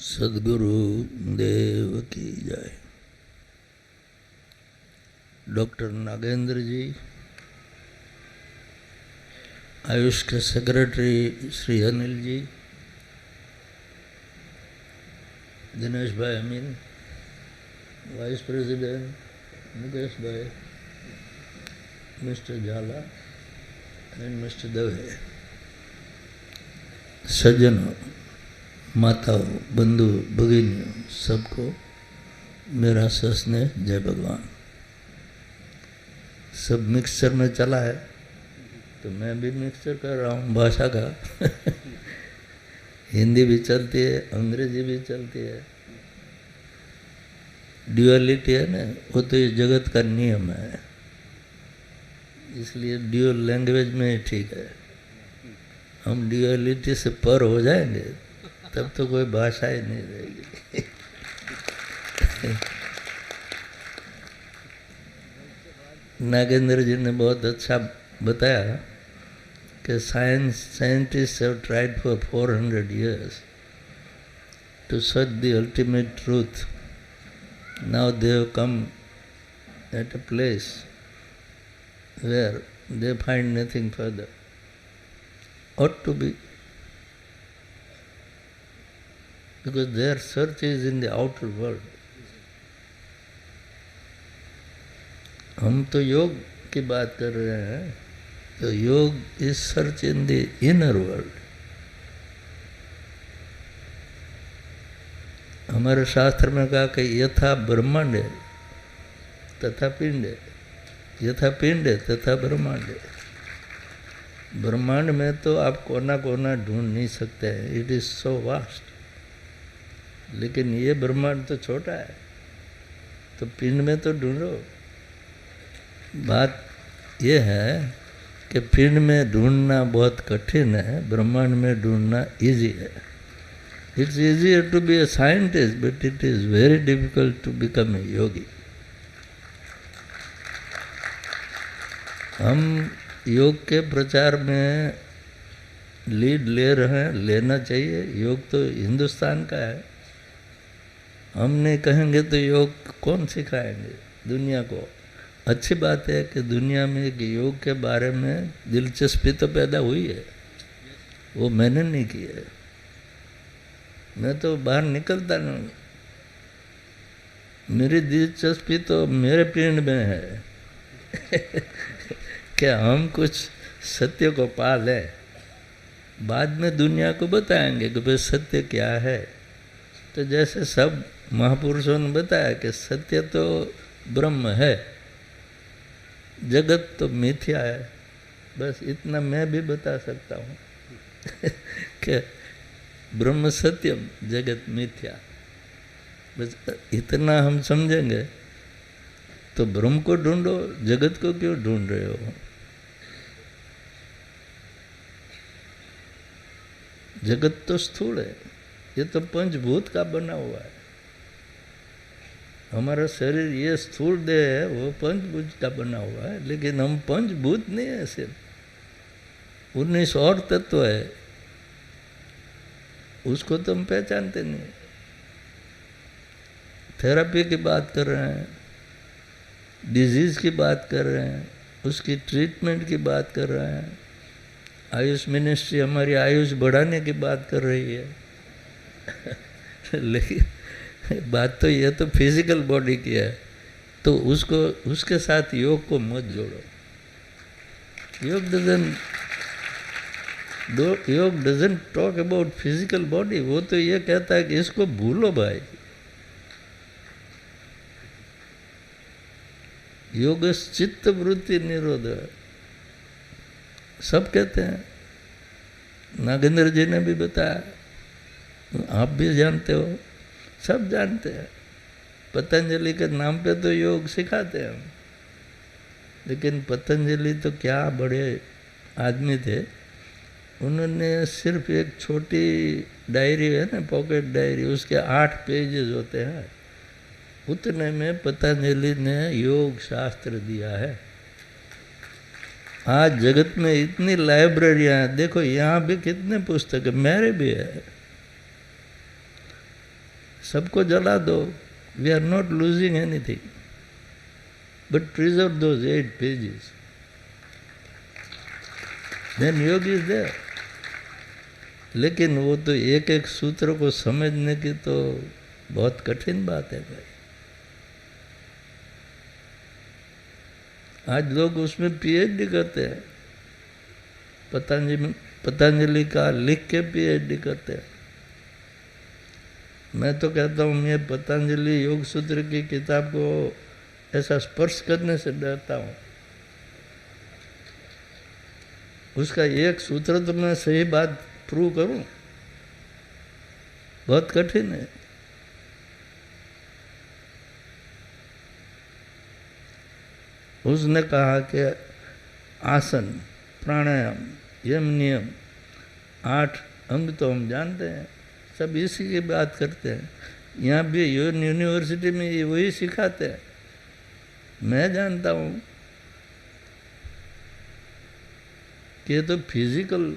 सद्गुरु देव की जय। डॉक्टर नागेंद्र जी, आयुष के सेक्रेटरी श्री अनिल जी, दिनेश भाई अमीन, वाइस प्रेसिडेंट मुकेश भाई, मिस्टर झाला एंड मिस्टर दवे, सज्जनों, माताओं, बंधु भगिनियों, सबको मेरा सस्ने जय भगवान। सब मिक्सचर में चला है तो मैं भी मिक्सचर कर रहा हूँ भाषा का। हिंदी भी चलती है, अंग्रेजी भी चलती है। ड्यूअलिटी है ना, वो तो ये जगत का नियम है, इसलिए ड्यूअल लैंग्वेज में ही ठीक है। हम ड्यूअलिटी से पर हो जाएंगे तब तो कोई भाषा ही नहीं रहेगी। नागेंद्र जी ने बहुत अच्छा बताया कि scientist have tried for 400 years to search the ultimate truth. Now they have come at a place where they find nothing further. Ought to be, because their search is in the outer world. हम तो योग की बात कर रहे हैं, तो योग is search in the inner world. हमारे शास्त्र में कहा कि यथा ब्रह्मांड है तथा पिंड है, यथा पिंड है तथा ब्रह्मांड है। ब्रह्मांड में तो आप कोना कोना ढूंढ नहीं सकते हैं, इट इज सो वास्ट। लेकिन ये ब्रह्मांड तो छोटा है, तो पिंड में तो ढूंढो। बात यह है कि पिंड में ढूंढना बहुत कठिन है, ब्रह्मांड में ढूंढना इजी है। It's easier to be a scientist but it is very difficult to become a yogi. हम योग के प्रचार में लीड ले रहे हैं, लेना चाहिए। योग तो हिंदुस्तान का है, हम नहीं कहेंगे तो योग कौन सिखाएंगे दुनिया को। अच्छी बात है कि दुनिया में योग के बारे में दिलचस्पी तो पैदा हुई है, वो मैंने नहीं की है। मैं तो बाहर निकलता नहीं, मेरी दिलचस्पी तो मेरे पिंड में है कि हम कुछ सत्य को पा लें, बाद में दुनिया को बताएंगे कि भाई सत्य क्या है। तो जैसे सब महापुरुषों ने बताया कि सत्य तो ब्रह्म है, जगत तो मिथ्या है। बस इतना मैं भी बता सकता हूँ कि ब्रह्म सत्यम जगत मिथ्या। बस इतना हम समझेंगे तो ब्रह्म को ढूंढो, जगत को क्यों ढूंढ रहे हो। जगत तो स्थूल है, ये तो पंचभूत का बना हुआ है। हमारा शरीर ये स्थूल देह है, वो पंचभूत का बना हुआ है, लेकिन हम पंचभूत नहीं है, सिर्फ 19 और तत्व है, उसको तो हम पहचानते नहीं। थेरेपी की बात कर रहे हैं, डिजीज की बात कर रहे हैं, उसकी ट्रीटमेंट की बात कर रहे हैं। आयुष मिनिस्ट्री हमारी आयुष बढ़ाने की बात कर रही है लेकिन बात तो ये तो फिजिकल बॉडी की है, तो उसको उसके साथ योग को मत जोड़ो। योग doesn't talk about physical body. वो तो ये कहता है कि इसको भूलो भाई। योग चित्त वृत्ति निरोध सब कहते हैं। नागेंद्र जी ने भी बताया, आप भी जानते हो, सब जानते हैं। पतंजलि के नाम पे तो योग सिखाते हैं हम, लेकिन पतंजलि तो क्या बड़े आदमी थे। उन्होंने सिर्फ एक छोटी डायरी है ना, पॉकेट डायरी, उसके 8 पेजेस होते हैं, उतने में पतंजलि ने योग शास्त्र दिया है। आज जगत में इतनी लाइब्रेरियाँ हैं, देखो यहाँ भी कितने पुस्तक, मेरे भी है। सबको जला दो, we are not losing anything, but preserve those 8 pages, then yoga is there. लेकिन वो तो एक एक सूत्र को समझने की तो बहुत कठिन बात है भाई। आज लोग उसमें पीएचडी करते हैं, पतंजलि का लिख के पीएचडी करते हैं। मैं तो कहता हूँ, मैं पतंजलि योग सूत्र की किताब को ऐसा स्पर्श करने से डरता हूँ। उसका एक सूत्र तो मैं सही बात प्रूव करूं, बहुत कठिन है। उसने कहा कि आसन, प्राणायाम, यम नियम, 8 अंग तो हम जानते हैं, सब इसी की बात करते हैं। यहाँ भी यूनिवर्सिटी में ये वही सिखाते हैं। मैं जानता हूँ कि ये तो फिजिकल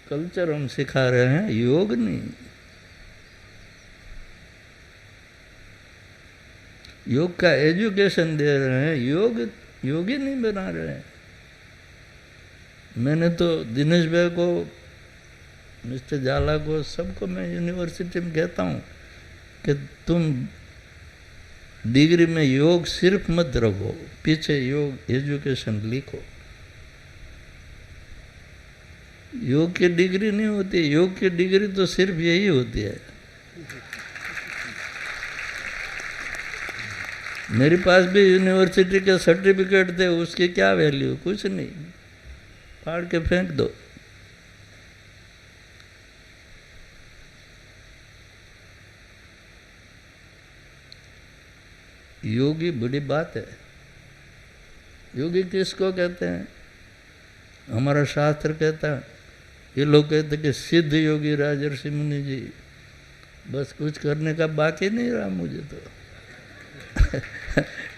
कल्चर हम सिखा रहे हैं, योग नहीं। योग का एजुकेशन दे रहे हैं, योगी नहीं बना रहे हैं। मैंने तो दिनेश भाई को, मिस्टर जाला को, सबको मैं यूनिवर्सिटी में कहता हूँ कि तुम डिग्री में योग सिर्फ मत रखो, पीछे योग एजुकेशन लिखो। योग की डिग्री नहीं होती, योग की डिग्री तो सिर्फ यही होती है। मेरे पास भी यूनिवर्सिटी के सर्टिफिकेट थे, उसकी क्या वैल्यू? कुछ नहीं, फाड़ के फेंक दो। योगी बड़ी बात है। योगी किसको कहते हैं? हमारा शास्त्र कहता है, ये लोग कहते हैं कि सिद्ध योगी राजर्षि मुनि जी। बस कुछ करने का बाकी नहीं रहा मुझे तो।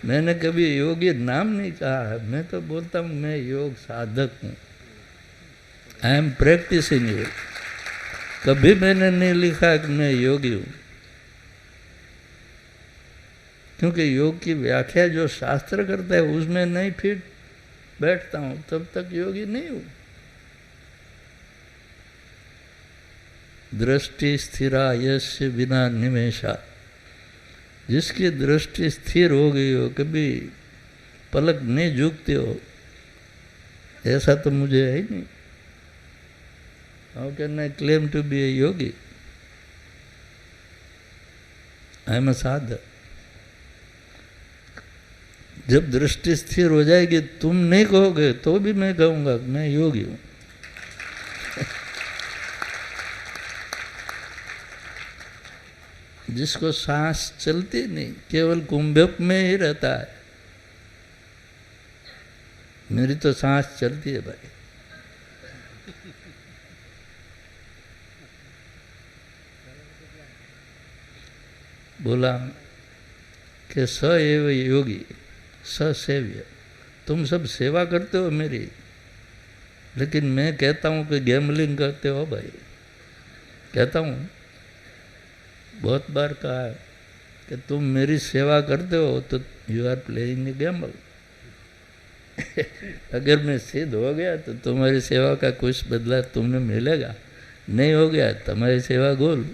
मैंने कभी योगी नाम नहीं कहा है, मैं तो बोलता हूँ मैं योग साधक हूँ, आई एम प्रैक्टिसिंग योग। कभी मैंने नहीं लिखा कि मैं योगी हूँ, क्योंकि योग की व्याख्या जो शास्त्र करता है उसमें नहीं फिट बैठता हूँ, तब तक योगी नहीं हूँ। दृष्टि स्थिरा यस्य बिना निमेषा, जिसकी दृष्टि स्थिर हो गई हो, कभी पलक नहीं झुकते हो, ऐसा तो मुझे है ही नहीं। How can I claim to be a yogi? I am a sadhak. जब दृष्टि स्थिर हो जाएगी, तुम नहीं कहोगे तो भी मैं कहूँगा मैं योगी हूँ। जिसको सांस चलती नहीं, केवल कुंभक में ही रहता है। मेरी तो सांस चलती है भाई। बोला कि स एव योगी स सेव्य। तुम सब सेवा करते हो मेरी, लेकिन मैं कहता हूँ कि गैम्बलिंग करते हो भाई। कहता हूँ, बहुत बार कहा है कि तुम मेरी सेवा करते हो तो you are playing a gamble. अगर मैं सिद्ध हो गया तो तुम्हारी सेवा का कुछ बदला तुम्हें मिलेगा, नहीं हो गया तुम्हारी सेवा गोल।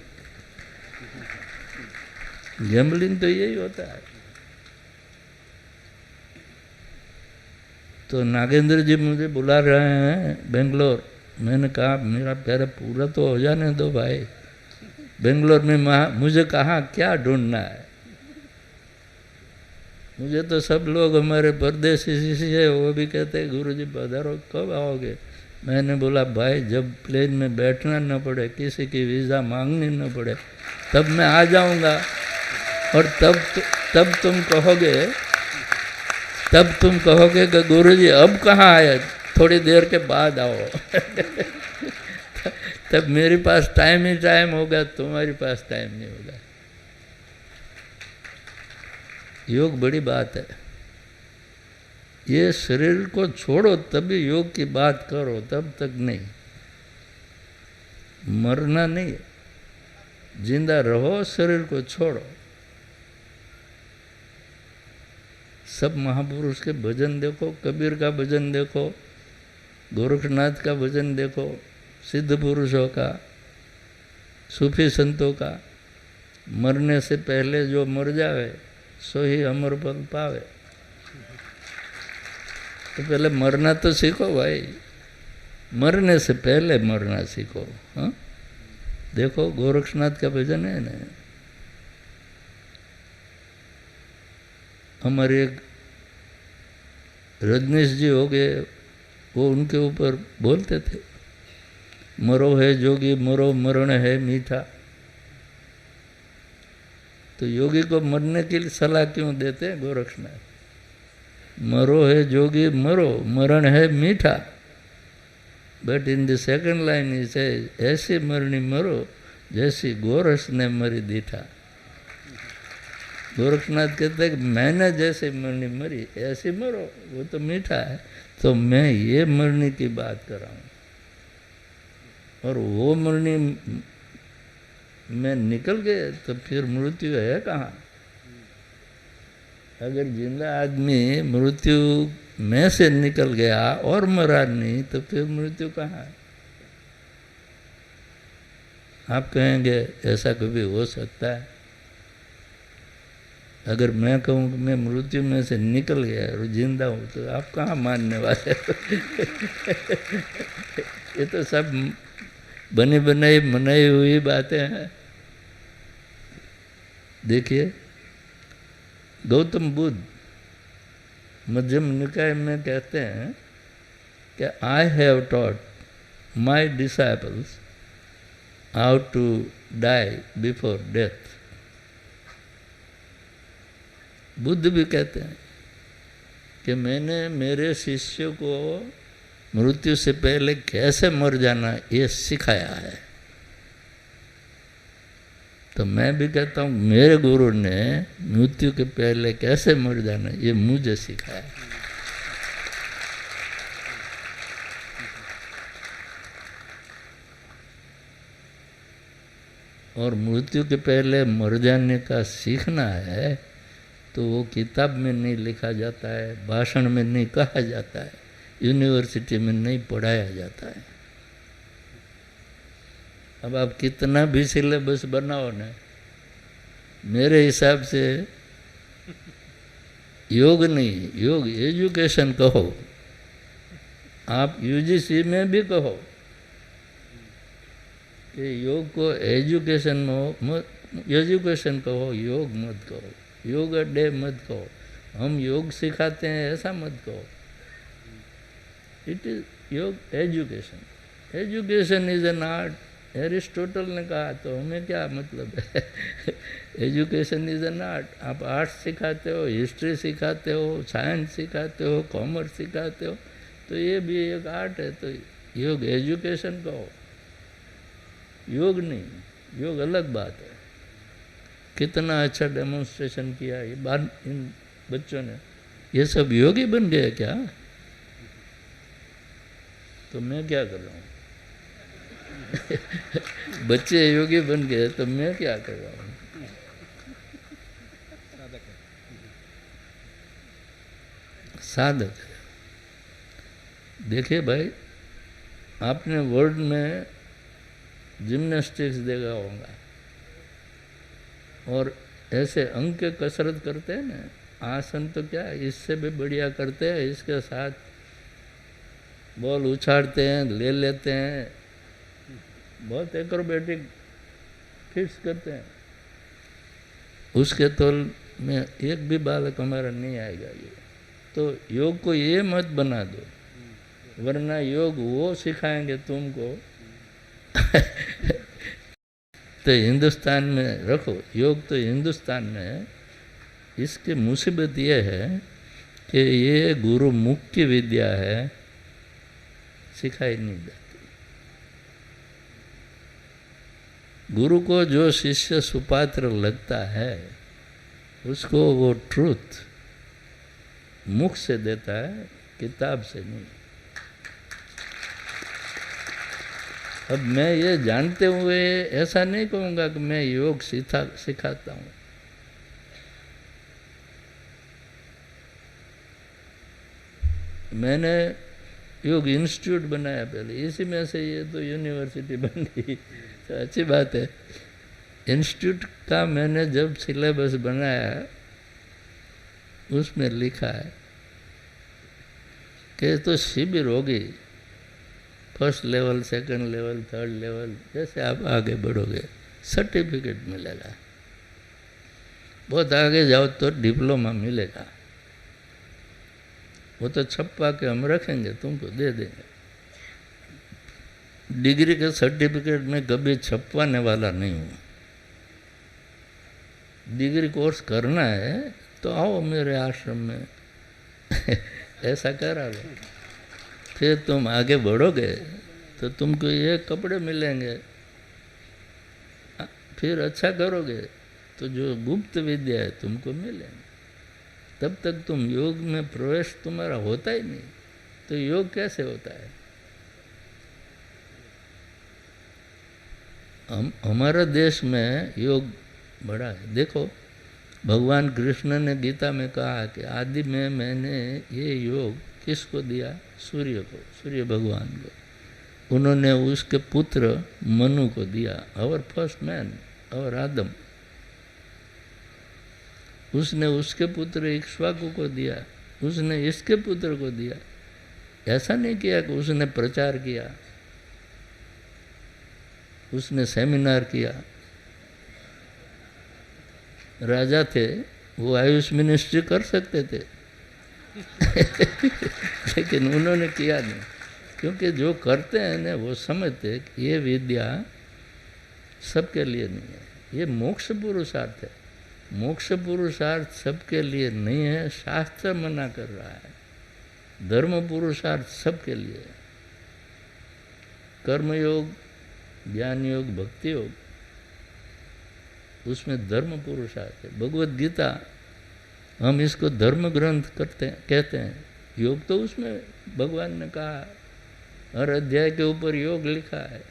गैम्बलिंग तो यही होता है। तो नागेंद्र जी मुझे बुला रहे हैं बेंगलोर। मैंने कहा मेरा प्यारा पूरा तो हो जाने दो भाई। बेंगलोर में मुझे कहाँ क्या ढूंढना है? मुझे तो सब लोग हमारे परदेसी शिष्य है, वो भी कहते हैं गुरुजी पधारो, कब आओगे? मैंने बोला भाई जब प्लेन में बैठना न पड़े, किसी की वीज़ा मांगनी न पड़े, तब मैं आ जाऊंगा। और तब तुम कहोगे कि गुरुजी अब कहाँ आए, थोड़ी देर के बाद आओ। तब मेरे पास टाइम ही टाइम होगा, तुम्हारे पास टाइम नहीं होगा। योग बड़ी बात है। ये शरीर को छोड़ो तभी योग की बात करो, तब तक नहीं। मरना नहीं है, जिंदा रहो, शरीर को छोड़ो। सब महापुरुष के भजन देखो, कबीर का भजन देखो, गोरखनाथ का भजन देखो, सिद्ध पुरुषों का, सूफी संतों का, मरने से पहले जो मर जावे सो ही अमर पद पावे। तो पहले मरना तो सीखो भाई, मरने से पहले मरना सीखो। हाँ, देखो गोरक्षनाथ का भजन है ना। हमारे एक रजनीश जी हो गए, वो उनके ऊपर बोलते थे, मरो है जोगी मरो, मरण है मीठा। तो योगी को मरने की सलाह क्यों देते हैं गोरक्षनाथ? मरो है जोगी मरो, मरण है मीठा। But in the second line he says, ऐसी मरनी मरो जैसी गोरस ने मरी दीठा। गोरखनाथ कहते हैं कि मैंने जैसे मरनी मरी ऐसी मरो, वो तो मीठा है। तो मैं ये मरने की बात कर रहा हूँ, और वो मरनी में निकल गए तो फिर मृत्यु है कहाँ? अगर जिंदा आदमी मृत्यु में से निकल गया और मरा नहीं तो फिर मृत्यु कहाँ है? आप कहेंगे ऐसा कभी हो सकता है? अगर मैं कहूँ कि मैं मृत्यु में से निकल गया और जिंदा हूँ तो आप कहाँ मानने वाले? ये तो सब बनी बनाई मनाई हुई बातें हैं। देखिए गौतम बुद्ध मध्यम निकाय में कहते हैं कि I have taught my disciples how to die before death. Buddha भी कहते हैं कि मैंने मेरे शिष्यों को मृत्यु से पहले कैसे मर जाना ये सिखाया है। तो मैं भी कहता हूँ मेरे गुरु ने मृत्यु के पहले कैसे मर जाना ये मुझे सिखाया। और मृत्यु के पहले मर जाने का सीखना है तो वो किताब में नहीं लिखा जाता है, भाषण में नहीं कहा जाता है, यूनिवर्सिटी में नहीं पढ़ाया जाता है। अब आप कितना भी सिलेबस बनाओ ना, मेरे हिसाब से योग नहीं, योग एजुकेशन कहो, आप यूजीसी में भी कहो कि योग को एजुकेशन कहो, योग मत कहो, योग डे मत कहो, हम योग सिखाते हैं ऐसा मत कहो। इट इज योग education. Education is an art, Aristotle ने कहा, तो हमें क्या मतलब है? Education is an art. आप आर्ट्स सिखाते हो, हिस्ट्री सिखाते हो, साइंस सिखाते हो, कॉमर्स सिखाते हो, तो ये भी एक आर्ट है। तो योग एजुकेशन कहो, योग नहीं, योग अलग बात है। कितना अच्छा डेमोन्स्ट्रेशन किया ये बात इन बच्चों ने। ये सब योगी बन गए क्या? तो मैं क्या कर रहा हूँ? बच्चे योगी बन गए तो मैं क्या कर रहा हूँ? साधक है। देखिए भाई, आपने वर्ल्ड में जिम्नास्टिक्स देखा होगा, और ऐसे अंग के कसरत करते हैं ना, आसन तो क्या इससे भी बढ़िया करते हैं। इसके साथ बॉल उछाड़ते हैं, ले लेते हैं, बहुत एक्रोबेटिक फिट्स करते हैं। उसके तौल में एक भी बालक हमारा नहीं आएगा। ये तो योग को ये मत बना दो, वरना योग वो सिखाएंगे तुमको। तो हिंदुस्तान में रखो, योग तो हिंदुस्तान में है। इसकी मुसीबत ये है कि ये गुरु मुख की विद्या है, सिखाई नहीं जाती। गुरु को जो शिष्य सुपात्र लगता है उसको वो ट्रूथ मुख से देता है, किताब से नहीं। अब मैं ये जानते हुए ऐसा नहीं कहूँगा कि मैं योग सिखाता हूँ। मैंने योग इंस्टीट्यूट बनाया पहले, इसी में से ये तो यूनिवर्सिटी बन गई, तो अच्छी बात है। इंस्टीट्यूट का मैंने जब सिलेबस बनाया उसमें लिखा है कि तो शिविर होगी, first level, second level, third level, जैसे आप आगे बढ़ोगे सर्टिफिकेट मिलेगा, बहुत आगे जाओ तो डिप्लोमा मिलेगा। वो तो छपवा के हम रखेंगे, तुमको दे देंगे। डिग्री के सर्टिफिकेट में कभी छपवाने वाला नहीं हूँ। डिग्री कोर्स करना है तो आओ मेरे आश्रम में ऐसा करा लो, फिर तुम आगे बढ़ोगे तो तुमको ये कपड़े मिलेंगे, फिर अच्छा करोगे तो जो गुप्त विद्या है तुमको मिलेंगे। तब तक तुम योग में प्रवेश तुम्हारा होता ही नहीं, तो योग कैसे होता है? हमारा देश में योग बड़ा है। देखो, भगवान कृष्ण ने गीता में कहा कि आदि में मैंने ये योग किसको दिया? सूर्य को, सूर्य भगवान को। उन्होंने उसके पुत्र मनु को दिया, आवर फर्स्ट मैन, आवर आदम। उसने उसके पुत्र इक्ष्वाकु को दिया, उसने इसके पुत्र को दिया। ऐसा नहीं किया कि उसने प्रचार किया, उसने सेमिनार किया। राजा थे, वो आयुष मिनिस्ट्री कर सकते थे लेकिन उन्होंने किया नहीं, क्योंकि जो करते हैं ना वो समझते हैं कि ये विद्या सबके लिए नहीं है, ये मोक्ष पुरुषार्थ है। मोक्ष पुरुषार्थ सबके लिए नहीं है, शास्त्र मना कर रहा है। धर्म पुरुषार्थ सबके लिए है। कर्मयोग, ज्ञान योग, भक्ति योग, उसमें धर्म पुरुषार्थ है। भगवत गीता, हम इसको धर्म ग्रंथ कहते हैं। योग तो उसमें भगवान ने कहा, हर अध्याय के ऊपर योग लिखा है,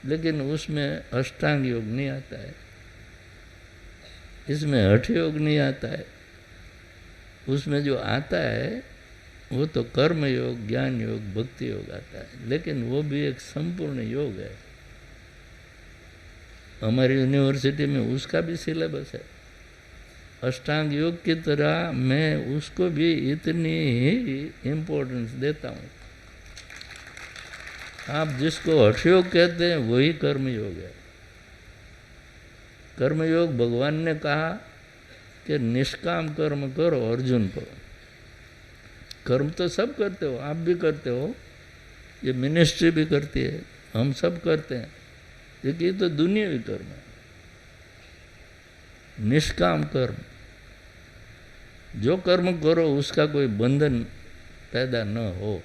लेकिन उसमें अष्टांग योग नहीं आता है, इसमें हठ योग नहीं आता है। उसमें जो आता है वो तो कर्म योग, ज्ञान योग, भक्ति योग आता है, लेकिन वो भी एक संपूर्ण योग है। हमारी यूनिवर्सिटी में उसका भी सिलेबस है। अष्टांग योग की तरह मैं उसको भी इतनी ही इम्पोर्टेंस देता हूँ। आप जिसको हठ योग कहते हैं वही कर्म योग है। कर्मयोग भगवान ने कहा कि निष्काम कर्म करो अर्जुन को। कर्म तो सब करते हो, आप भी करते हो, ये मिनिस्ट्री भी करती है, हम सब करते हैं, लेकिन ये तो दुनियावी कर्म है। निष्काम कर्म, जो कर्म करो उसका कोई बंधन पैदा न हो।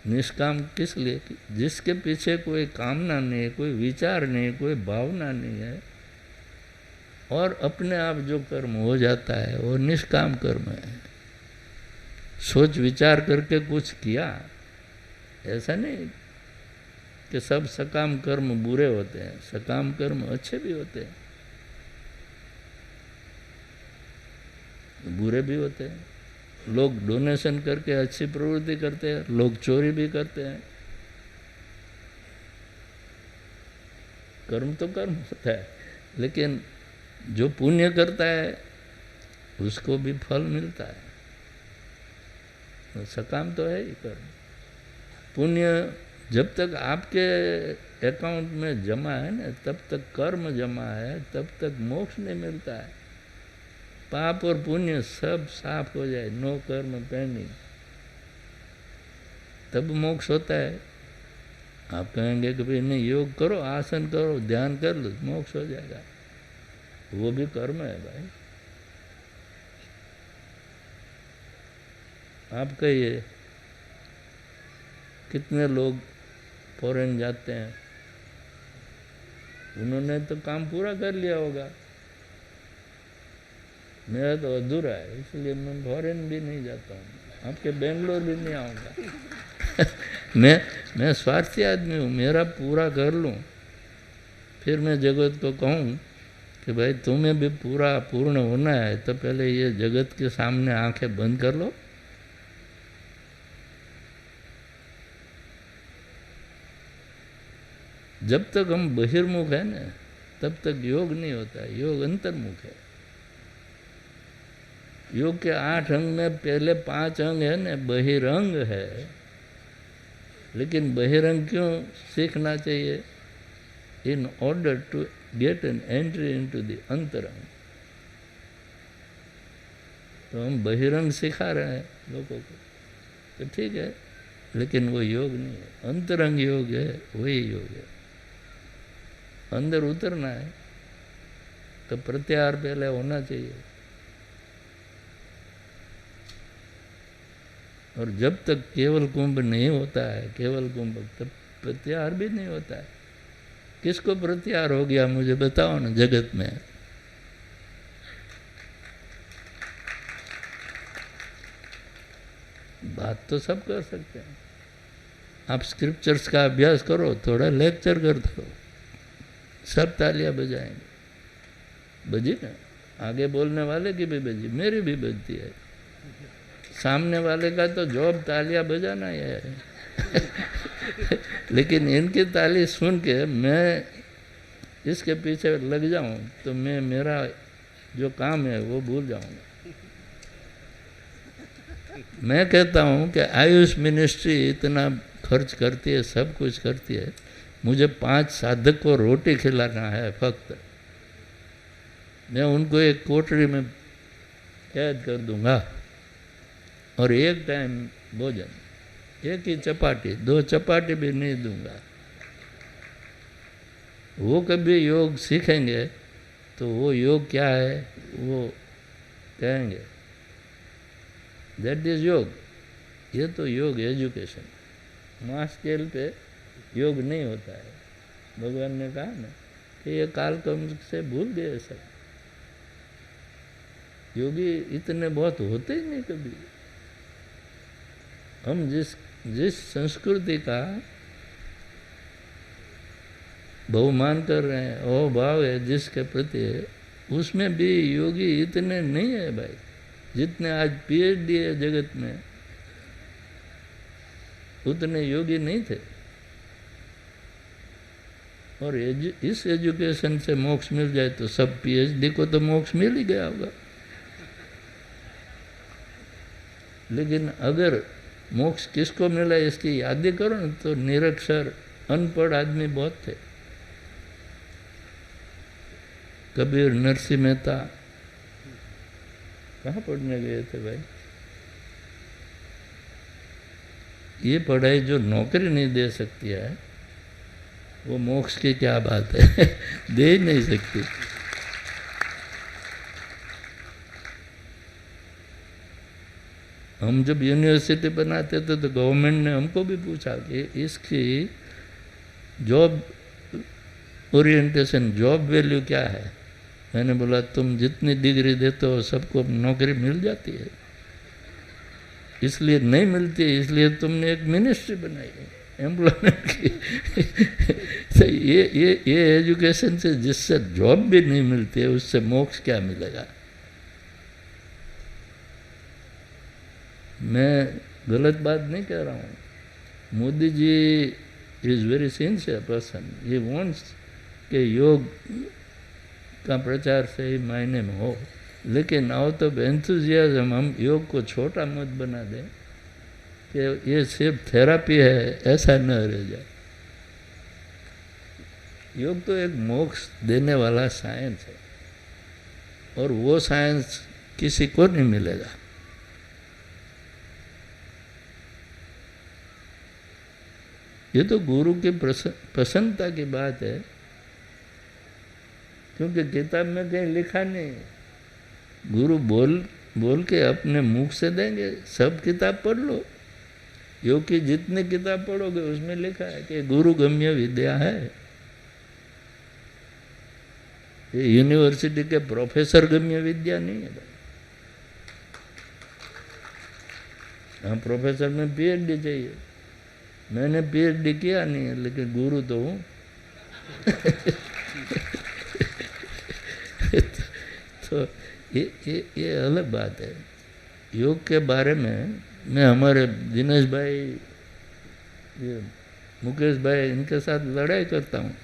निष्काम किस लिए? जिसके पीछे कोई कामना नहीं है, कोई विचार नहीं है, कोई भावना नहीं है, और अपने आप जो कर्म हो जाता है वो निष्काम कर्म है। सोच विचार करके कुछ किया, ऐसा नहीं कि सब सकाम कर्म बुरे होते हैं, सकाम कर्म अच्छे भी होते हैं, बुरे भी होते हैं। लोग डोनेशन करके अच्छी प्रवृत्ति करते हैं, लोग चोरी भी करते हैं। कर्म तो कर्म होता है, लेकिन जो पुण्य करता है उसको भी फल मिलता है। सकाम तो है ही कर्म। पुण्य जब तक आपके अकाउंट में जमा है ना, तब तक कर्म जमा है, तब तक मोक्ष नहीं मिलता है। पाप और पुण्य सब साफ हो जाए, नो कर्म पेंडिंग, तब मोक्ष होता है। आप कहेंगे कि भाई नहीं, योग करो, आसन करो, ध्यान कर लो, मोक्ष हो जाएगा, वो भी कर्म है भाई। आप कहिए कितने लोग फॉरेन जाते हैं, उन्होंने तो काम पूरा कर लिया होगा। मेरा तो अधूरा है, इसलिए मैं फॉरेन भी नहीं जाता हूँ, आपके बेंगलोर भी नहीं आऊँगा मैं स्वार्थी आदमी हूँ, मेरा पूरा कर लूँ, फिर मैं जगत को कहूँ कि भाई तुम्हें भी पूरा पूर्ण होना है, तो पहले ये जगत के सामने आंखें बंद कर लो। जब तक हम बहिर्मुख है ना, तब तक योग नहीं होता है। योग अंतर्मुख है। योग के 8 अंग में पहले 5 अंग है ना, बहिरंग है। लेकिन बहिरंग क्यों सीखना चाहिए? In order to get an entry into the antarang. तो हम बहिरंग सिखा रहे हैं लोगों को, तो ठीक है, लेकिन वो योग नहीं है। अंतरंग योग है, वही योग है। अंदर उतरना है तो प्रत्याहार पहले होना चाहिए। और जब तक केवल कुंभ नहीं होता है, केवल कुंभ, तब प्रत्याहार भी नहीं होता है। किसको प्रत्याहार हो गया मुझे बताओ ना जगत में? बात तो सब कर सकते हैं। आप स्क्रिप्चर्स का अभ्यास करो, थोड़ा लेक्चर कर दो, सब तालियां बजाएंगे। बजी ना, आगे बोलने वाले की भी बजी, मेरी भी बजती है। सामने वाले का तो जॉब तालियां बजाना ही है। लेकिन इनकी ताली सुन के मैं इसके पीछे लग जाऊं तो मैं मेरा जो काम है वो भूल जाऊंगा। मैं कहता हूं कि आयुष मिनिस्ट्री इतना खर्च करती है, सब कुछ करती है, मुझे 5 साधक को रोटी खिलाना है फक्त। मैं उनको एक कोठरी में कैद कर दूंगा और एक टाइम भोजन, एक ही चपाटी, 2 चपाटी भी नहीं दूंगा। वो कभी योग सीखेंगे तो वो योग क्या है वो कहेंगे, दैट इज योग। ये तो योग एजुकेशन, मास स्केल पे योग नहीं होता है। भगवान ने कहा ना कि ये कालक्रम से भूल गए सब। योगी इतने बहुत होते ही नहीं कभी। हम जिस संस्कृति का बहुमान कर रहे हैं, अहोभाव है जिसके प्रति, उसमें भी योगी इतने नहीं है भाई, जितने आज पीएचडी है जगत में, उतने योगी नहीं थे। और इस एजुकेशन से मोक्ष मिल जाए तो सब पीएचडी को तो मोक्ष मिल ही गया होगा। लेकिन अगर मोक्ष किसको मिला इसकी यादें करो न, तो निरक्षर अनपढ़ आदमी बहुत थे। कबीर, नरसिंह मेहता कहाँ पढ़ने गए थे भाई? ये पढ़ाई जो नौकरी नहीं दे सकती है, वो मोक्ष की क्या बात है? दे ही नहीं सकती। हम जब यूनिवर्सिटी बनाते थे तो गवर्नमेंट ने हमको भी पूछा कि इसकी जॉब ओरिएंटेशन, जॉब वैल्यू क्या है? मैंने बोला तुम जितनी डिग्री देते हो सबको नौकरी मिल जाती है, इसलिए नहीं मिलती है, इसलिए तुमने एक मिनिस्ट्री बनाई है एम्प्लॉयमेंट की। तो ये एजुकेशन से जिससे जॉब भी नहीं मिलती है उससे मोक्ष क्या मिलेगा? मैं गलत बात नहीं कह रहा हूँ। Modi ji is very sincere person, he wants कि योग का प्रचार सही मायने में हो, लेकिन आउट ऑफ एंथुजियाज्म हम योग को छोटा मत बना दें कि ये सिर्फ थेरापी है, ऐसा न रह जाए। योग तो एक मोक्ष देने वाला साइंस है, और वो साइंस किसी को नहीं मिलेगा। ये तो गुरु की प्रसन्नता की बात है, क्योंकि किताब में कहीं लिखा नहीं। गुरु बोल के अपने मुख से देंगे, सब किताब पढ़ लो। योग की जितनी किताब पढ़ोगे उसमें लिखा है कि गुरु गम्य विद्या है। ये यूनिवर्सिटी के प्रोफेसर गम्य विद्या नहीं है भाई। हाँ, प्रोफेसर में पीएचडी चाहिए, मैंने पीएचडी किया नहीं है, लेकिन गुरु तो हूँ। तो ये अलग बात है। योग के बारे में मैं हमारे दिनेश भाई, ये मुकेश भाई, इनके साथ लड़ाई करता हूँ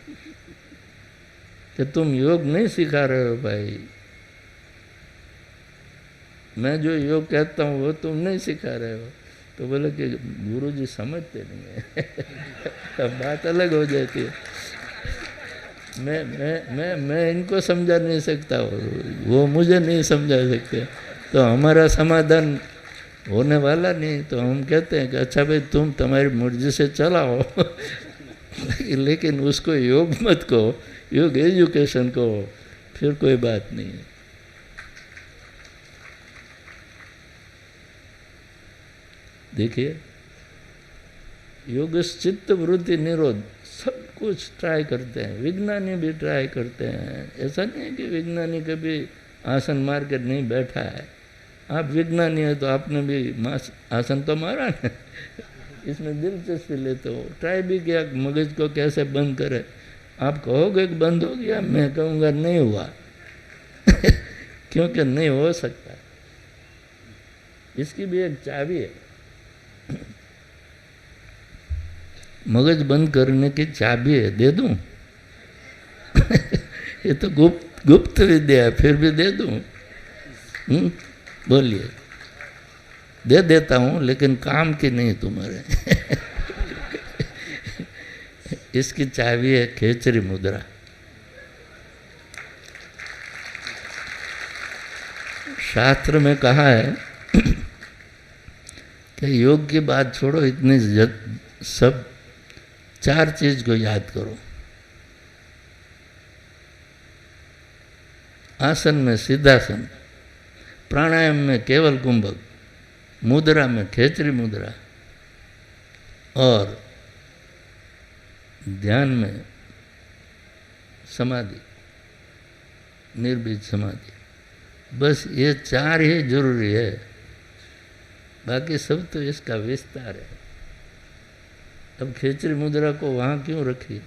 कि तुम योग नहीं सिखा रहे हो भाई। मैं जो योग कहता हूँ वो तुम नहीं सिखा रहे हो। तो बोले कि गुरुजी समझते नहीं है। तब बात अलग हो जाती है। मैं इनको समझा नहीं सकता, वो मुझे नहीं समझा सकते, तो हमारा समाधान होने वाला नहीं। तो हम कहते हैं कि अच्छा भाई तुम तुम्हारी मर्जी से चलाओ, लेकिन उसको योग मत कहो, योग एजुकेशन कहो, फिर कोई बात नहीं है। देखिए, योग चित्त वृत्ति निरोध सब कुछ ट्राई करते हैं, विज्ञानी भी ट्राई करते हैं। ऐसा नहीं है कि विज्ञानी कभी आसन मार कर नहीं बैठा है। आप विज्ञानी है तो आपने भी आसन तो मारा ना। इसमें दिलचस्पी लेते हो। ट्राई भी किया मगज को कैसे बंद करे। आप कहोगे कि बंद हो गया, मैं कहूँगा नहीं हुआ। क्योंकि नहीं हो सकता। इसकी भी एक चाबी है। मगज बंद करने की चाबी है, दे दूं? ये तो गुप्त विद्या है, फिर भी दे दूं? बोलिए। दे देता हूं, लेकिन काम की नहीं तुम्हारे। इसकी चाबी है खेचरी मुद्रा। शास्त्र में कहा है कि योग की बात छोड़ो, इतनी सब 4 चीज को याद करो। आसन में सिद्धासन, प्राणायाम में केवल कुंभक, मुद्रा में खेचरी मुद्रा, और ध्यान में समाधि, निर्बीज समाधि। बस ये 4 ही जरूरी है, बाकी सब तो इसका विस्तार है। अब खेचरी मुद्रा को वहां क्यों रखी?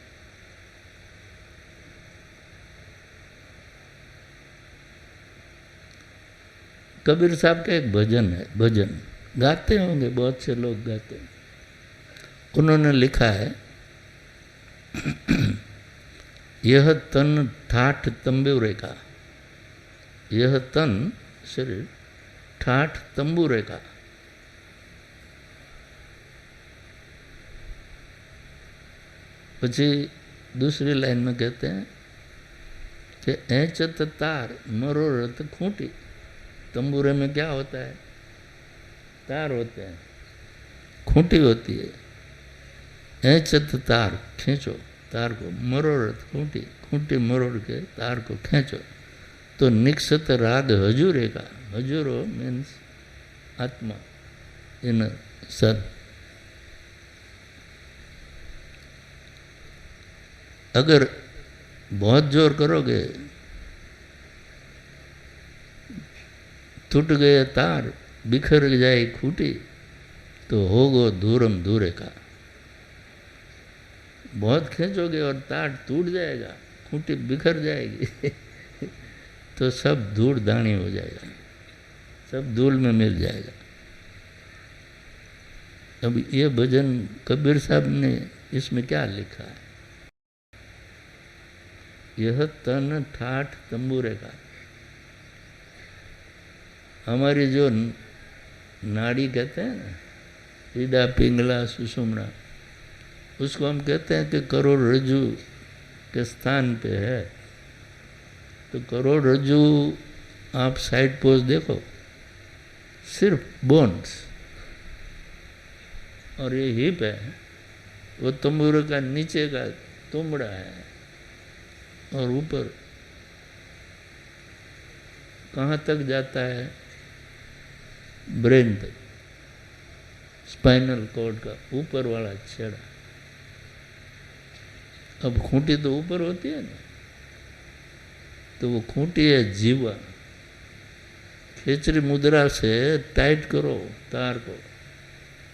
कबीर साहब का एक भजन है, भजन गाते होंगे, बहुत से लोग गाते हैं। उन्होंने लिखा है, यह तन ठाठ तंबूरे का, यह तन शरीर ठाठ तंबूरे का। પછી दूसरी लाइन में कहते हैं कि ऐचत तार मरोरत खूंटी। तंबूरे में क्या होता है? तार होते हैं, खूंटी होती है। ऐचत तार, खींचो तार को, मरोरत खूंटी, खूंटी मरोड़ के तार को खींचो तो निक्षत राग हजूरे का। हजूरो मीन्स आत्मा, इनर सन। अगर बहुत जोर करोगे, टूट गए तार, बिखर जाए खूंटी, तो होगो दूरम दूरे का। बहुत खींचोगे और तार टूट जाएगा, खूंटी बिखर जाएगी, तो सब धूल दानी हो जाएगा, सब धूल में मिल जाएगा। अब ये भजन कबीर साहब ने इसमें क्या लिखा है? यह तन ठाठ तंबूरे का। हमारी जो नाड़ी कहते हैं ना, पीड़ा पिंगला सुषुम्ना, उसको हम कहते हैं कि करोड़रज्जु के स्थान पे है। तो करोड़रज्जु आप साइड पोज देखो, सिर्फ बोन्स, और ये हिप है, वो तंबूरे का नीचे का तुमड़ा है, और ऊपर कहाँ तक जाता है? ब्रेन तक, स्पाइनल कॉर्ड का ऊपर वाला छेड़ा। अब खूंटी तो ऊपर होती है ना, तो वो खूंटी है जीवा। खेचरी मुद्रा से टाइट करो तार को,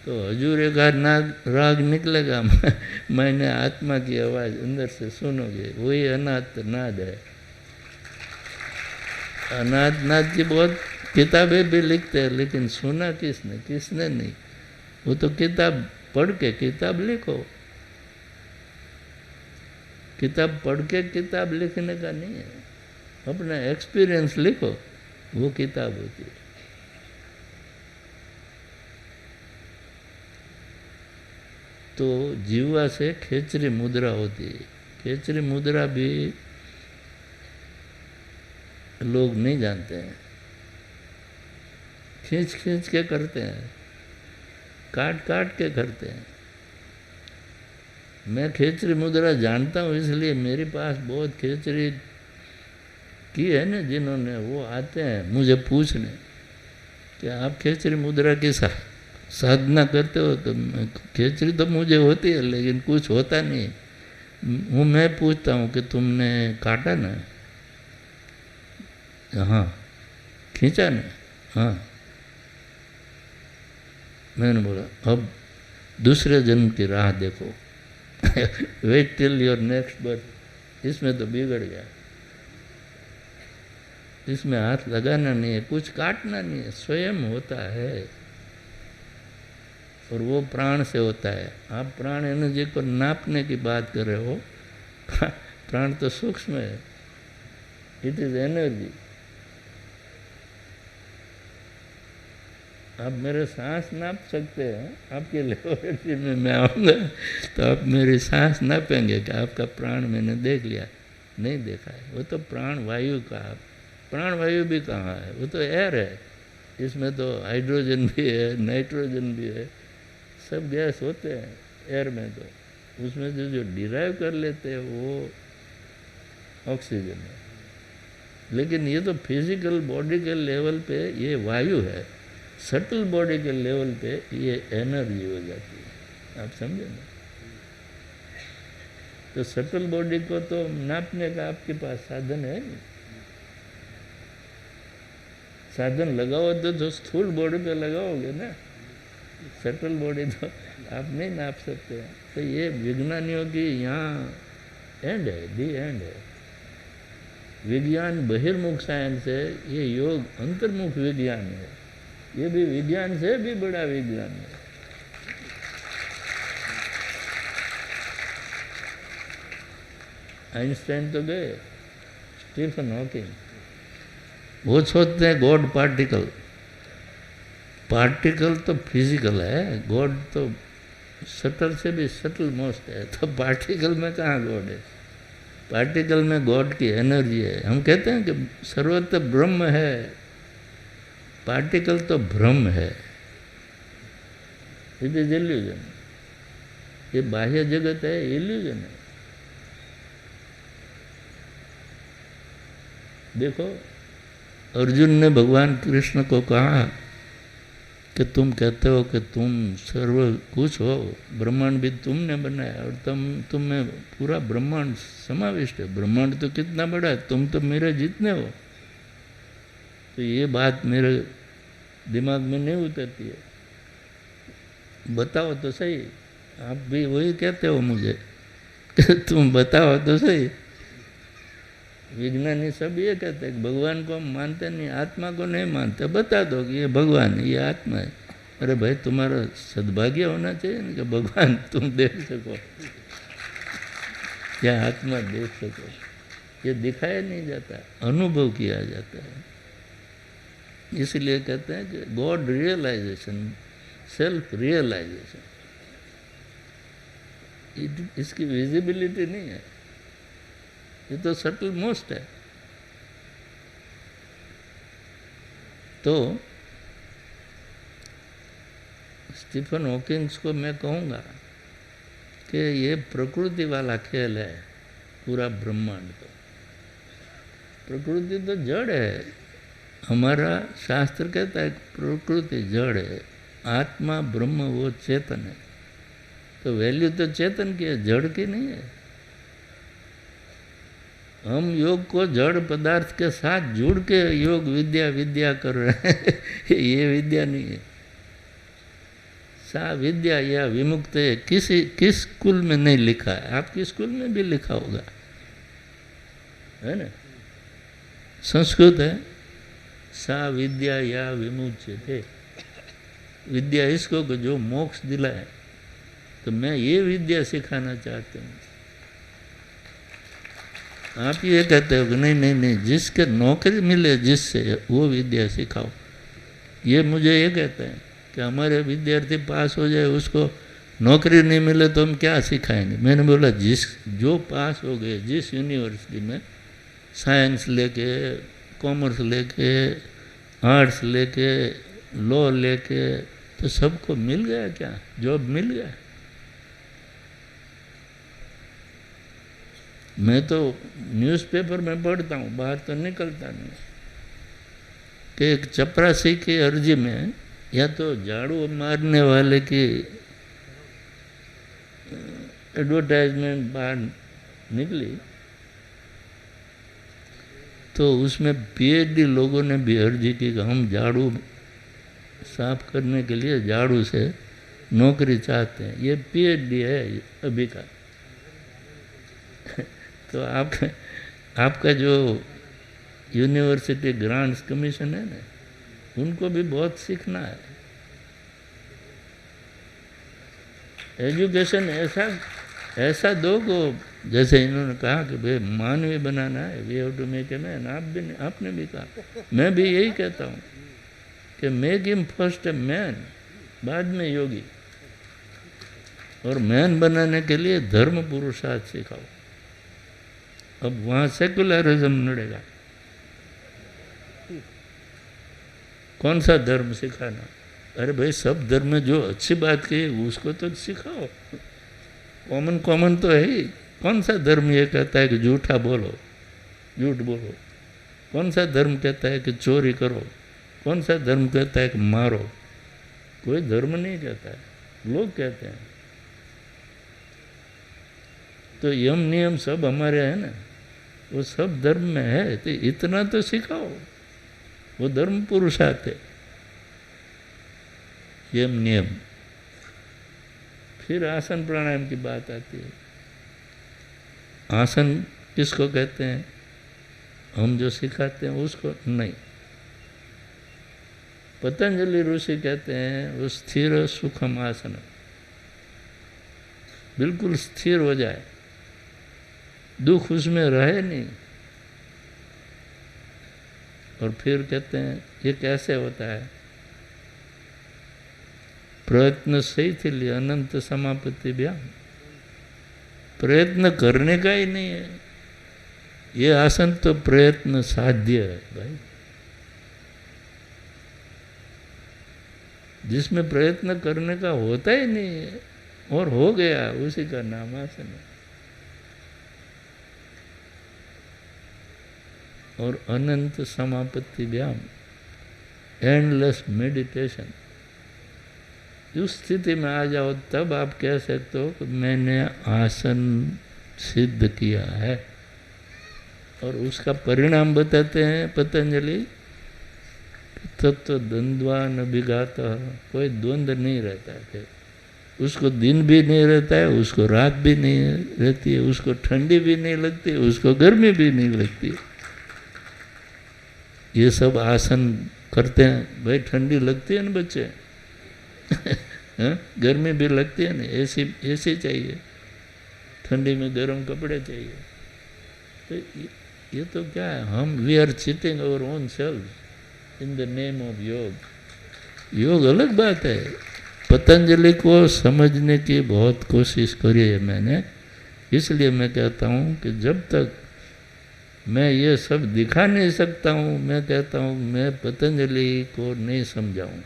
तो हजूर का राग निकलेगा, मैंने आत्मा की आवाज़ अंदर से सुनोगे, वही अनाथ नाद है। अनाथ नाद की बहुत किताबें भी लिखते हैं, लेकिन सुना किसने, किसने नहीं। वो तो किताब पढ़ के किताब लिखो, किताब पढ़ के किताब लिखने का नहीं है, अपना एक्सपीरियंस लिखो, वो किताब होती है। तो जीवा से खेचरी मुद्रा होती है। खेचरी मुद्रा भी लोग नहीं जानते हैं, खींच खींच के करते हैं, काट काट के करते हैं। मैं खेचरी मुद्रा जानता हूँ, इसलिए मेरे पास बहुत खेचरी की है ना, जिन्होंने वो आते हैं मुझे पूछने कि आप खेचरी मुद्रा की साधना करते हो। तो खेचरी तो मुझे होती है, लेकिन कुछ होता नहीं। वो मैं पूछता हूँ कि तुमने काटा ना? हाँ। खींचा ना? हाँ। मैंने बोला अब दूसरे जन्म की राह देखो, wait till your next birth. इसमें तो बिगड़ गया, इसमें हाथ लगाना नहीं है, कुछ काटना नहीं है, स्वयं होता है और वो प्राण से होता है। आप प्राण एनर्जी को नापने की बात कर रहे हो, प्राण तो सूक्ष्म है, इट इज एनर्जी। आप मेरे सांस नाप सकते हैं, आपके लेबोरेटरी में मैं आऊँगा तो आप मेरी सांस नापेंगे कि आपका प्राण मैंने देख लिया? नहीं देखा है। वो तो प्राण वायु का, प्राण वायु भी कहाँ है, वो तो एयर है। इसमें तो हाइड्रोजन भी है, नाइट्रोजन भी है, सब गैस होते हैं एयर में। तो उसमें जो डिराइव कर लेते हैं वो ऑक्सीजन है। लेकिन ये तो फिजिकल बॉडी के लेवल पे ये वायु है, सटल बॉडी के लेवल पे ये एनर्जी हो जाती है। आप समझे ना? तो सटल बॉडी को तो नापने का आपके पास साधन है नहीं। साधन लगाओ तो स्थूल बॉडी पे लगाओगे ना, सटल बॉडी तो आप नहीं नाप सकते। तो ये विज्ञानियों की यहाँ एंड है, दी एंड है। विज्ञान बहिर्मुख साइंस है, ये योग अंतर्मुख विज्ञान है। ये भी विज्ञान से भी बड़ा विज्ञान है। आइंस्टाइन तो गए, स्टीफन हॉकिंग, वो सोचते हैं गॉड पार्टिकल। पार्टिकल तो फिजिकल है, गॉड तो सटल से भी सटल मोस्ट है। तो पार्टिकल में कहाँ गॉड है? पार्टिकल में गॉड की एनर्जी है। हम कहते हैं कि सर्वत्र ब्रह्म है, पार्टिकल तो भ्रम है, इट इज इल्यूजन। ये बाह्य जगत है, इल्यूजन है। देखो अर्जुन ने भगवान कृष्ण को कहा कि तुम कहते हो कि तुम सर्व कुछ हो, ब्रह्मांड भी तुमने बनाया और तुम में पूरा ब्रह्मांड समाविष्ट है। ब्रह्मांड तो कितना बड़ा है, तुम तो मेरे जितने हो। तो ये बात मेरे दिमाग में नहीं उतरती है। बताओ तो सही, आप भी वही कहते हो मुझे तुम बताओ तो सही। विज्ञानी सब ये कहते हैं भगवान को हम मानते नहीं, आत्मा को नहीं मानते, बता दो कि ये भगवान है, ये आत्मा है। अरे भाई तुम्हारा सद्भाग्य होना चाहिए ना कि भगवान तुम देख सको या आत्मा देख सको। ये दिखाया नहीं जाता, अनुभव किया जाता है। इसलिए कहते हैं कि गॉड रियलाइजेशन, सेल्फ रियलाइजेशन, इसकी विजिबिलिटी नहीं है, ये तो सटल मोस्ट है। तो स्टीफन हॉकिंग्स को मैं कहूँगा कि ये प्रकृति वाला खेल है पूरा ब्रह्मांड का। प्रकृति तो जड़ है, हमारा शास्त्र कहता है प्रकृति जड़ है, आत्मा ब्रह्म वो चेतन है। तो वैल्यू तो चेतन की है, जड़ की नहीं है। हम योग को जड़ पदार्थ के साथ जुड़ के योग विद्या कर रहे हैं ये विद्या नहीं है। सा विद्या या विमुक्त किस स्कूल में नहीं लिखा है? आपके स्कूल में भी लिखा होगा, है ना? संस्कृत है, सा विद्या या विमुच्यते। विद्या इसको जो मोक्ष दिलाए। तो मैं ये विद्या सिखाना चाहता हूँ। आप ये कहते हो कि नहीं नहीं नहीं, जिसके नौकरी मिले जिससे वो विद्या सिखाओ। ये मुझे ये कहते हैं कि हमारे विद्यार्थी पास हो जाए, उसको नौकरी नहीं मिले तो हम क्या सिखाएंगे? मैंने बोला जो पास हो गए जिस यूनिवर्सिटी में, साइंस लेके, कॉमर्स लेके, आर्ट्स लेके, लॉ लेके, तो सबको मिल गया क्या? जॉब मिल गया? मैं तो न्यूज़पेपर में पढ़ता हूँ, बाहर तो निकलता नहीं, कि एक चपरासी की अर्जी में या तो झाड़ू मारने वाले की एडवर्टाइजमेंट बाहर निकली, तो उसमें पीएचडी लोगों ने भी अर्जी की कि हम झाड़ू साफ करने के लिए झाड़ू से नौकरी चाहते हैं। ये पीएचडी है अभी का। तो आपका जो यूनिवर्सिटी ग्रांट्स कमीशन है ना, उनको भी बहुत सीखना है। एजुकेशन ऐसा दो को, जैसे इन्होंने कहा कि भाई मानवीय बनाना है, we have to make a man. आपने भी कहा, मैं भी यही कहता हूँ कि make him first a man, बाद में योगी। और मैन बनाने के लिए धर्म पुरुषार्थ सिखाओ। अब वहाँ सेकुलरिज्म लड़ेगा। कौन सा धर्म सिखाना? अरे भाई, सब धर्म में जो अच्छी बात कही उसको तो सिखाओ। कॉमन तो है ही। कौन सा धर्म ये कहता है कि झूठ बोलो? कौन सा धर्म कहता है कि चोरी करो? कौन सा धर्म कहता है कि मारो? कोई धर्म नहीं कहता है, लोग कहते हैं। तो यम नियम सब हमारे हैं ना, वो सब धर्म में है। तो इतना तो सिखाओ, वो धर्म पुरुषार्थ है, यम नियम। फिर आसन प्राणायाम की बात आती है। आसन किसको कहते हैं? हम जो सिखाते हैं उसको नहीं। पतंजलि ऋषि कहते हैं वो स्थिर सुखम आसन, बिल्कुल स्थिर हो जाए, दुख उसमें रहे नहीं। और फिर कहते हैं ये कैसे होता है? प्रयत्न सही थे लिए अनंत समापत्ति व्याम। प्रयत्न करने का ही नहीं है ये आसन, तो प्रयत्न साध्य है भाई। जिसमें प्रयत्न करने का होता ही नहीं है और हो गया, उसी का नाम आसन है। और अनंत समापत्ति व्याम, एंडलेस मेडिटेशन। उस स्थिति में आ जाओ तब आप कह सकते हो कि मैंने आसन सिद्ध किया है। और उसका परिणाम बताते हैं पतंजलि, तब तो द्वंद्वान अभिघाता, कोई द्वंद्व नहीं रहता है। उसको दिन भी नहीं रहता है, उसको रात भी नहीं रहती है, उसको ठंडी भी नहीं लगती, उसको गर्मी भी नहीं लगती। ये सब आसन करते हैं। भाई ठंडी लगती है ना बच्चे गर्मी भी लगती है ना, एसी चाहिए, ठंडी में गर्म कपड़े चाहिए। तो ये तो क्या है? हम we are cheating our own self in the name of yoga. योग अलग बात है। पतंजलि को समझने की बहुत कोशिश करी है मैंने। इसलिए मैं कहता हूँ कि जब तक मैं ये सब दिखा नहीं सकता हूँ, मैं कहता हूँ मैं पतंजलि को नहीं समझाऊँ।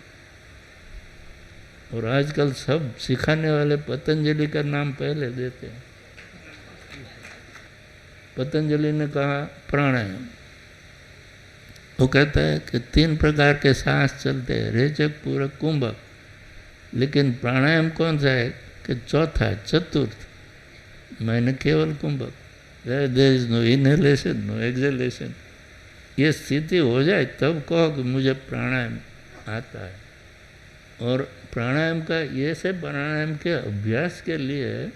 और आजकल सब सिखाने वाले पतंजलि का नाम पहले देते हैं। पतंजलि ने कहा प्राणायाम, वो कहता है कि 3 प्रकार के सांस चलते हैं, रेचक, पूरक, कुंभक। लेकिन प्राणायाम कौन सा है कि चौथा, चतुर्थ। मैंने केवल कुंभक। There is no inhalation, no exhalation. ये स्थिति हो जाए तब कहो कि मुझे प्राणायाम आता है। और प्राणायाम का ये से प्राणायाम के अभ्यास के लिए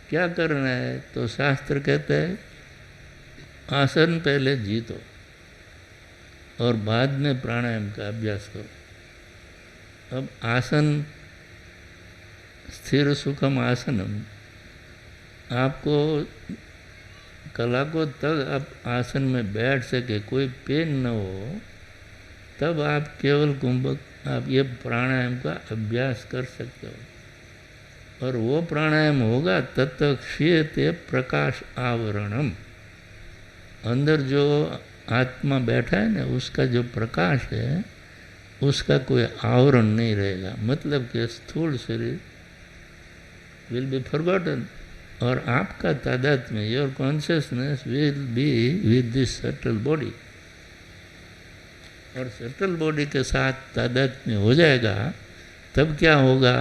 क्या करना है, तो शास्त्र कहते हैं आसन पहले जीतो और बाद में प्राणायाम का अभ्यास करो। अब आसन स्थिर सुखम आसनम, आपको कला को तब आप आसन में बैठ सके, कोई पेन न हो, तब आप केवल कुंभक आप ये प्राणायाम का अभ्यास कर सकते हो। और वो प्राणायाम होगा तत् क्षीयते प्रकाश आवरणम, अंदर जो आत्मा बैठा है ना, उसका जो प्रकाश है उसका कोई आवरण नहीं रहेगा। मतलब कि स्थूल शरीर विल बी फॉरगॉटन और आपका तादात्म्य, your consciousness will be with this subtle body, और सटल बॉडी के साथ तादात्म्य हो जाएगा। तब क्या होगा,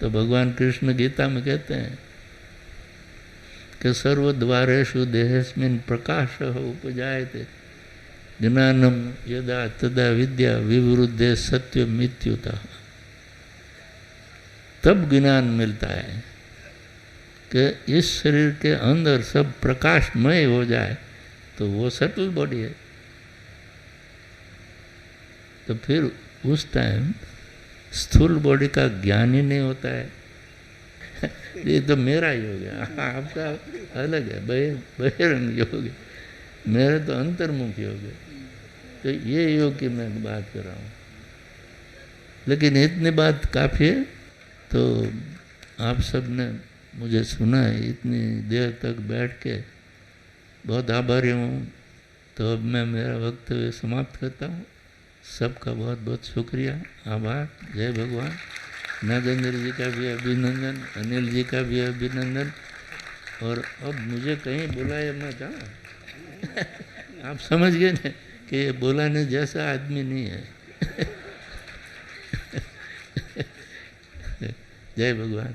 तो भगवान कृष्ण गीता में कहते हैं कि सर्वद्वारेषु देहेस्मिन् प्रकाशः उपजायते ज्ञानम यदा तदा विद्या विवृद्धे सत्य मित्युतः। तब ज्ञान मिलता है कि इस शरीर के अंदर सब प्रकाशमय हो जाए, तो वो सटल बॉडी है। तो फिर उस टाइम स्थूल बॉडी का ज्ञान ही नहीं होता है। ये तो मेरा ही हो गया, आपका अलग है, बहिरंग योग है, मेरा तो अंतर्मुख योग है। तो ये योग की मैं बात कर रहा हूँ। लेकिन इतनी बात काफ़ी है। तो आप सब ने मुझे सुना है इतनी देर तक बैठ के, बहुत आभारी हूँ। तो अब मैं मेरा वक्तव्य समाप्त करता हूँ। सबका बहुत बहुत शुक्रिया, आभार। जय भगवान। नागेंद्र जी का भी अभिनंदन, अनिल जी का भी अभिनंदन। और अब मुझे कहीं बुलाए मैं जाऊँ। आप समझ गए ना कि ये बुलाने जैसा आदमी नहीं है। जय भगवान।